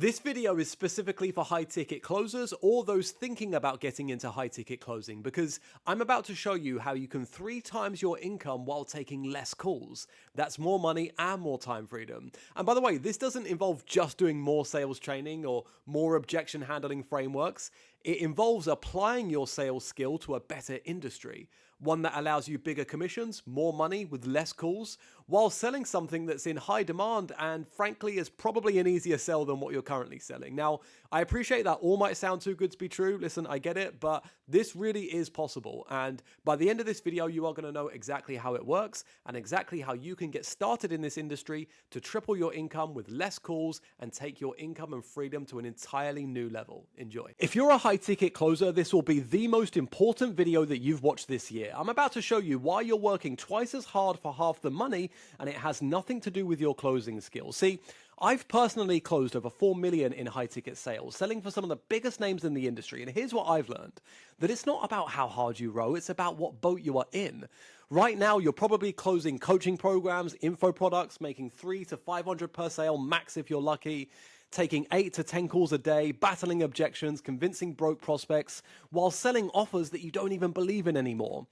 This video is specifically for high-ticket closers or those thinking about getting into high-ticket closing, because I'm about to show you how you can 3 times your income while taking less calls. That's more money and more time freedom. And by the way, this doesn't involve just doing more sales training or more objection handling frameworks. It involves applying your sales skill to a better industry, one that allows you bigger commissions, more money with less calls, while selling something that's in high demand and frankly is probably an easier sell than what you're currently selling. Now, I appreciate that all might sound too good to be true. Listen, I get it, but this really is possible. And by the end of this video, you are going to know exactly how it works and exactly how you can get started in this industry to triple your income with less calls and take your income and freedom to an entirely new level. Enjoy. If you're a high ticket closer, this will be the most important video that you've watched this year. I'm about to show you why you're working twice as hard for half the money, and it has nothing to do with your closing skills. See, I've personally closed over 4 million in high ticket sales, selling for some of the biggest names in the industry. And here's what I've learned, that it's not about how hard you row, it's about what boat you are in. Right now, you're probably closing coaching programs, info products, making 300 to 500 per sale, max if you're lucky, taking 8 to 10 calls a day, battling objections, convincing broke prospects, while selling offers that you don't even believe in anymore.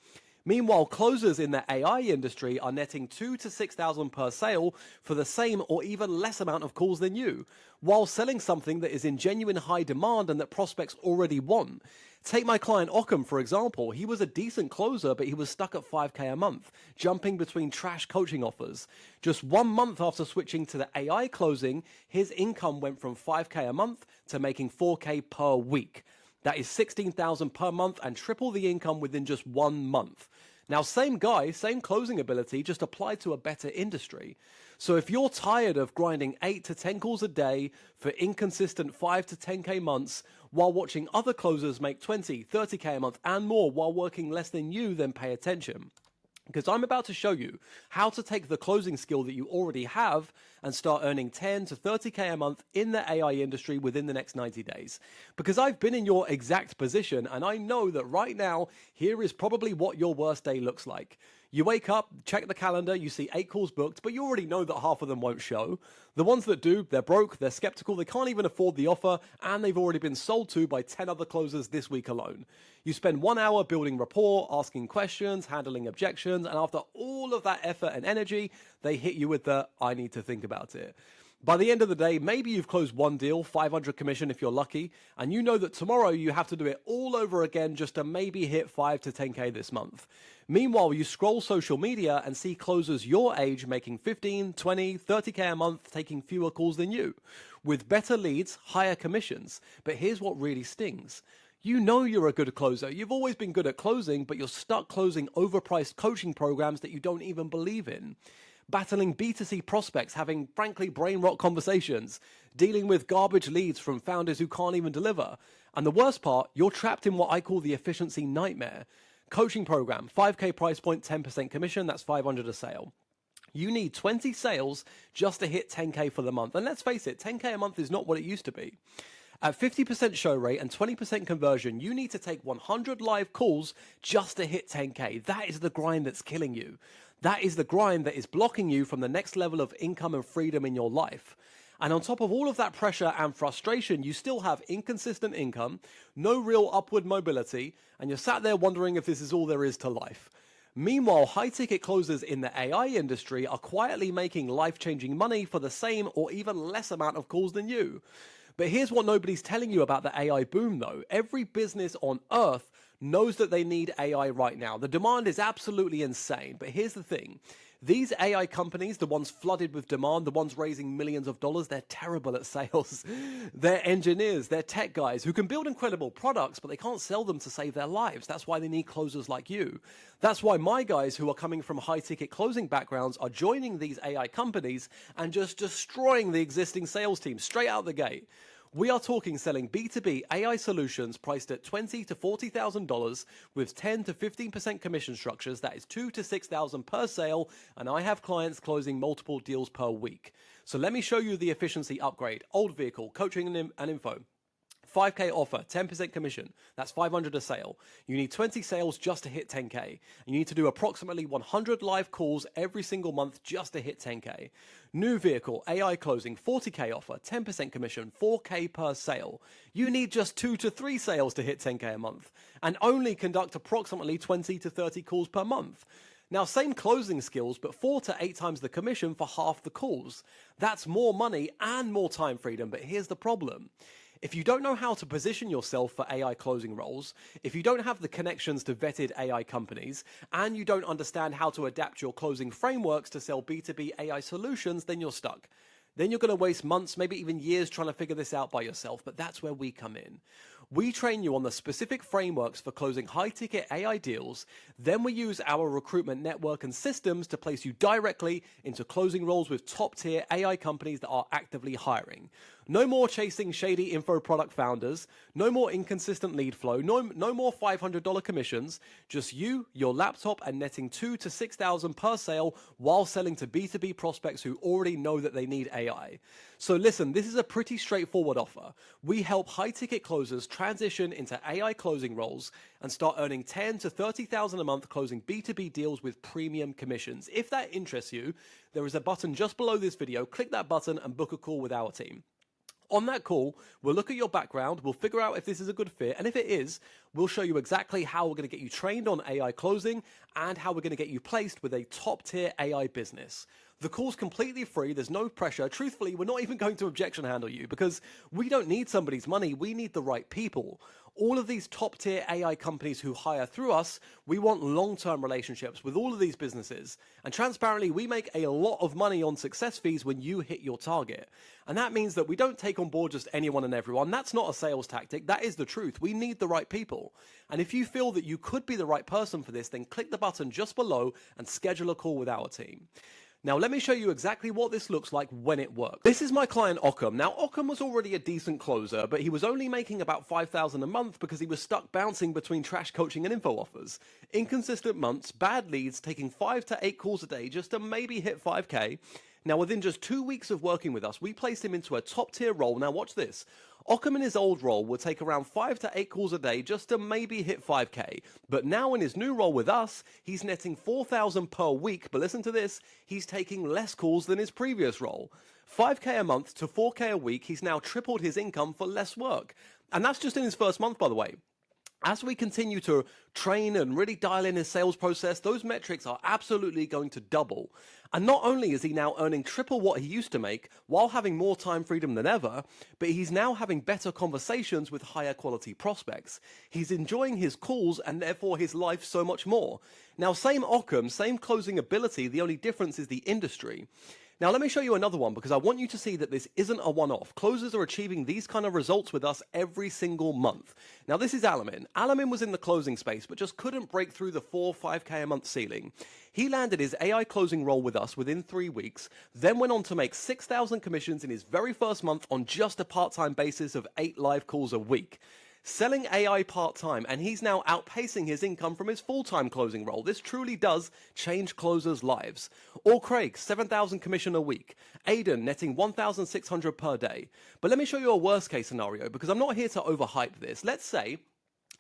Meanwhile, closers in the AI industry are netting 2,000 to 6,000 per sale for the same or even less amount of calls than you, while selling something that is in genuine high demand and that prospects already want. Take my client Occam, for example. He was a decent closer, but he was stuck at 5K a month, jumping between trash coaching offers. Just 1 month after switching to the AI closing, his income went from 5K a month to making 4K per week. That is 16,000 per month and triple the income within just 1 month. Now, same guy, same closing ability, just applied to a better industry. So if you're tired of grinding 8 to 10 calls a day for inconsistent 5 to 10K months while watching other closers make 20, 30K a month and more while working less than you, then pay attention. Because I'm about to show you how to take the closing skill that you already have and start earning 10 to 30K a month in the AI industry within the next 90 days. Because I've been in your exact position and I know that right now, here is probably what your worst day looks like. You wake up, check the calendar, you see 8 calls booked, but you already know that half of them won't show. The ones that do, they're broke, they're skeptical, they can't even afford the offer, and they've already been sold to by 10 other closers this week alone. You spend 1 hour building rapport, asking questions, handling objections, and after all of that effort and energy, they hit you with the, I need to think about it. By the end of the day, maybe you've closed 1 deal, 500 commission if you're lucky, and you know that tomorrow you have to do it all over again just to maybe hit 5 to 10K this month. Meanwhile, you scroll social media and see closers your age making 15, 20, 30K a month, taking fewer calls than you, with better leads, higher commissions. But here's what really stings. You know you're a good closer. You've always been good at closing, but you're stuck closing overpriced coaching programs that you don't even believe in. Battling B2C prospects, having frankly brain rot conversations, dealing with garbage leads from founders who can't even deliver. And the worst part, you're trapped in what I call the efficiency nightmare. Coaching program, 5K price point, 10% commission, that's 500 a sale. You need 20 sales just to hit 10K for the month. And let's face it, 10K a month is not what it used to be. At 50% show rate and 20% conversion, you need to take 100 live calls just to hit 10K. That is the grind that's killing you. That is the grind that is blocking you from the next level of income and freedom in your life. And on top of all of that pressure and frustration, you still have inconsistent income, no real upward mobility, and you're sat there wondering if this is all there is to life. Meanwhile, high-ticket closers in the AI industry are quietly making life-changing money for the same or even less amount of calls than you. But here's what nobody's telling you about the AI boom, though. Every business on earth knows that they need AI right now. The demand is absolutely insane. But here's the thing. These AI companies, the ones flooded with demand, the ones raising millions of dollars, they're terrible at sales. They're engineers, they're tech guys who can build incredible products, but they can't sell them to save their lives. That's why they need closers like you. That's why my guys who are coming from high-ticket closing backgrounds are joining these AI companies and just destroying the existing sales team straight out the gate. We are talking selling B2B AI solutions priced at $20,000 to $40,000 with 10 to 15% commission structures. That is 2,000 to 6,000 per sale, and I have clients closing multiple deals per week. So let me show you the efficiency upgrade. Old vehicle, coaching and info. 5K offer, 10% commission. That's 500 a sale. You need 20 sales just to hit 10K. You need to do approximately 100 live calls every single month just to hit 10K. New vehicle, AI closing, 40K offer, 10% commission, 4K per sale. You need just 2 to 3 sales to hit 10K a month and only conduct approximately 20 to 30 calls per month. Now, same closing skills, but 4 to 8 times the commission for half the calls. That's more money and more time freedom, but here's the problem. If you don't know how to position yourself for AI closing roles, if you don't have the connections to vetted AI companies, and you don't understand how to adapt your closing frameworks to sell B2B AI solutions, then you're stuck. Then you're going to waste months, maybe even years trying to figure this out by yourself, but that's where we come in. We train you on the specific frameworks for closing high-ticket AI deals, then we use our recruitment network and systems to place you directly into closing roles with top-tier AI companies that are actively hiring. No more chasing shady info product founders, no more inconsistent lead flow, no more $500 commissions, just you, your laptop, and netting $2,000 to $6,000 per sale while selling to B2B prospects who already know that they need AI. So listen, this is a pretty straightforward offer. We help high-ticket closers transition into AI closing roles and start earning $10,000 to $30,000 a month closing B2B deals with premium commissions. If that interests you, there is a button just below this video. Click that button and book a call with our team. On that call, we'll look at your background, we'll figure out if this is a good fit, and if it is, we'll show you exactly how we're going to get you trained on AI closing and how we're going to get you placed with a top-tier AI business. The call's completely free, there's no pressure. Truthfully, we're not even going to objection handle you because we don't need somebody's money, we need the right people. All of these top-tier AI companies who hire through us, we want long-term relationships with all of these businesses. And transparently, we make a lot of money on success fees when you hit your target. And that means that we don't take on board just anyone and everyone. That's not a sales tactic, that is the truth. We need the right people. And if you feel that you could be the right person for this, then click the button just below and schedule a call with our team. Now, let me show you exactly what this looks like when it works. This is my client, Occam. Now, Occam was already a decent closer, but he was only making about $5,000 a month because he was stuck bouncing between trash coaching and info offers. Inconsistent months, bad leads, taking 5 to 8 calls a day just to maybe hit 5K. Now, within just 2 weeks of working with us, we placed him into a top-tier role. Now, watch this. Occam in his old role would take around 5 to 8 calls a day just to maybe hit 5K. But now in his new role with us, he's netting $4,000 per week. But listen to this, he's taking less calls than his previous role. 5K a month to 4K a week, he's now tripled his income for less work. And that's just in his first month, by the way. As we continue to train and really dial in his sales process, those metrics are absolutely going to double. And not only is he now earning triple what he used to make while having more time freedom than ever, but he's now having better conversations with higher quality prospects. He's enjoying his calls and therefore his life so much more. Now, same Occam, same closing ability, the only difference is the industry. Now, let me show you another one because I want you to see that this isn't a one-off. Closers are achieving these kind of results with us every single month. Now, this is Alamin. Alamin was in the closing space, but just couldn't break through the 5K a month ceiling. He landed his AI closing role with us within 3 weeks, then went on to make 6,000 commissions in his very first month on just a part-time basis of 8 live calls a week. Selling AI part-time, and he's now outpacing his income from his full-time closing role. This truly does change closers' lives. Or Craig, 7,000 commission a week. Aiden netting 1,600 per day. But let me show you a worst-case scenario, because I'm not here to overhype this. Let's say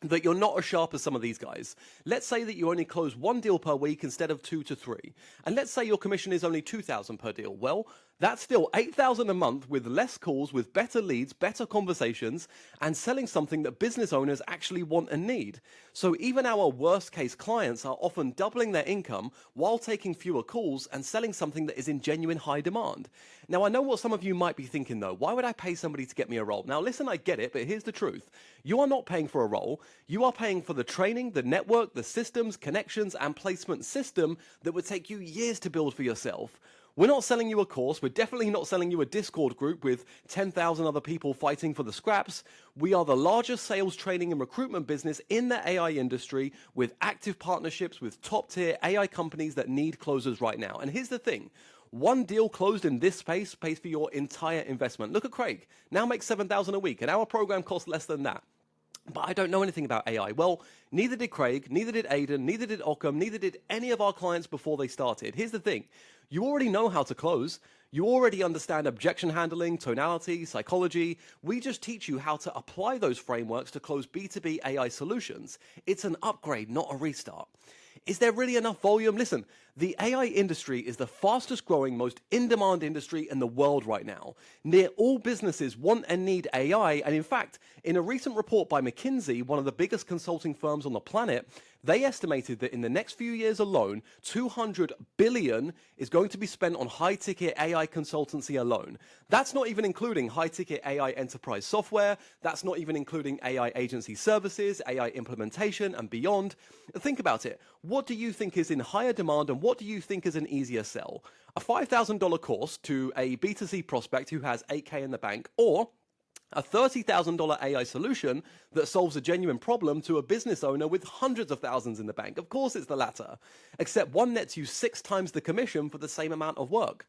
that you're not as sharp as some of these guys. Let's say that you only close 1 deal per week instead of 2 to 3. And let's say your commission is only 2,000 per deal. Well, that's still 8,000 a month with less calls, with better leads, better conversations, and selling something that business owners actually want and need. So even our worst case clients are often doubling their income while taking fewer calls and selling something that is in genuine high demand. Now, I know what some of you might be thinking though. Why would I pay somebody to get me a role? Now listen, I get it, but here's the truth. You are not paying for a role. You are paying for the training, the network, the systems, connections, and placement system that would take you years to build for yourself. We're not selling you a course. We're definitely not selling you a Discord group with 10,000 other people fighting for the scraps. We are the largest sales training and recruitment business in the AI industry with active partnerships with top-tier AI companies that need closers right now. And here's the thing. 1 deal closed in this space pays for your entire investment. Look at Craig. Now makes 7,000 a week, and our program costs less than that. But I don't know anything about AI. Well, neither did Craig, neither did Aidan, neither did Occam, neither did any of our clients before they started. Here's the thing. You already know how to close. You already understand objection handling, tonality, psychology. We just teach you how to apply those frameworks to close B2B AI solutions. It's an upgrade, not a restart. Is there really enough volume? Listen, the AI industry is the fastest growing, most in-demand industry in the world right now. Near all businesses want and need AI, and in fact, in a recent report by McKinsey, one of the biggest consulting firms on the planet, they estimated that in the next few years alone, 200 billion is going to be spent on high-ticket AI consultancy alone. That's not even including high-ticket AI enterprise software. That's not even including AI agency services, AI implementation, and beyond. Think about it. What do you think is in higher demand, and what do you think is an easier sell? A $5,000 course to a B2C prospect who has 8K in the bank, or a $30,000 AI solution that solves a genuine problem to a business owner with hundreds of thousands in the bank? Of course it's the latter, except one nets you 6 times the commission for the same amount of work.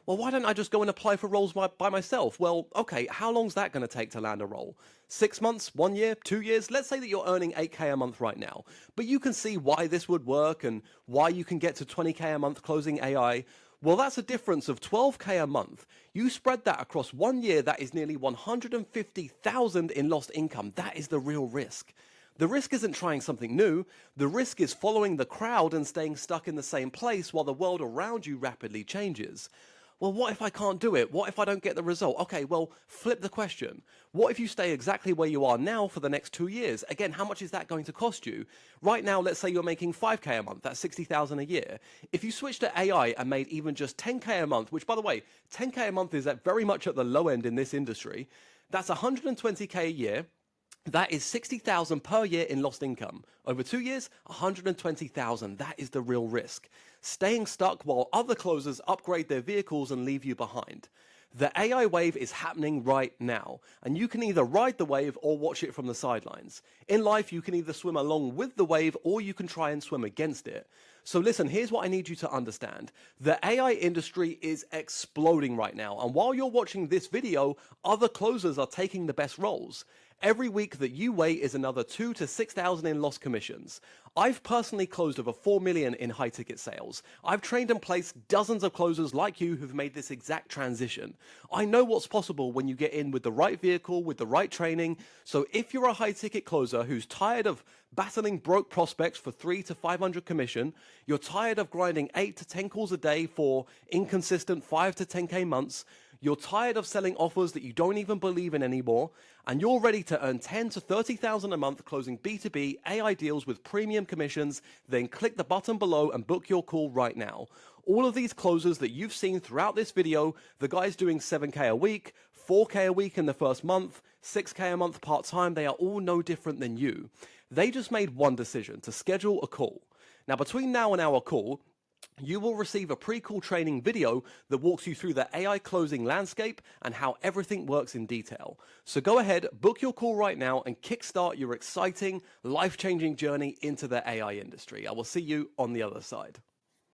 Well, why don't I just go and apply for roles by myself? Well, okay, how long's that going to take to land a role? 6 months, 1 year, 2 years? Let's say that you're earning 8K a month right now, but you can see why this would work and why you can get to 20K a month closing AI. Well, that's a difference of 12K a month. You spread that across 1 year, that is nearly 150,000 in lost income. That is the real risk. The risk isn't trying something new. The risk is following the crowd and staying stuck in the same place while the world around you rapidly changes. Well, what if I can't do it? What if I don't get the result? Okay, well, flip the question. What if you stay exactly where you are now for the next 2 years? Again, how much is that going to cost you? Right now, let's say you're making 5K a month, that's 60,000 a year. If you switch to AI and made even just 10K a month, which by the way, 10K a month is very much at the low end in this industry, that's 120K a year. That is 60,000 per year in lost income. Over 2 years, 120,000. That is the real risk. Staying stuck while other closers upgrade their vehicles and leave you behind. The AI wave is happening right now, and you can either ride the wave or watch it from the sidelines. In life, you can either swim along with the wave or you can try and swim against it. So listen, here's what I need you to understand. The AI industry is exploding right now, and while you're watching this video, other closers are taking the best roles. Every week that you wait is another 2,000 to 6,000 in lost commissions. I've personally closed over 4 million in high ticket sales. I've trained and placed dozens of closers like you who've made this exact transition. I know what's possible when you get in with the right vehicle, with the right training. So if you're a high ticket closer who's tired of battling broke prospects for 300 to 500 commission, you're tired of grinding 8 to 10 calls a day for inconsistent 5 to 10K months, you're tired of selling offers that you don't even believe in anymore, and you're ready to earn 10 to 30,000 a month closing B2B AI deals with premium commissions, then click the button below and book your call right now. All of these closers that you've seen throughout this video, the guys doing 7K a week, 4K a week in the first month, 6K a month part-time, they are all no different than you. They just made one decision, to schedule a call. Now, between now and our call, you will receive a pre-call training video that walks you through the AI closing landscape and how everything works in detail. So go ahead, book your call right now and kickstart your exciting, life-changing journey into the AI industry. I will see you on the other side.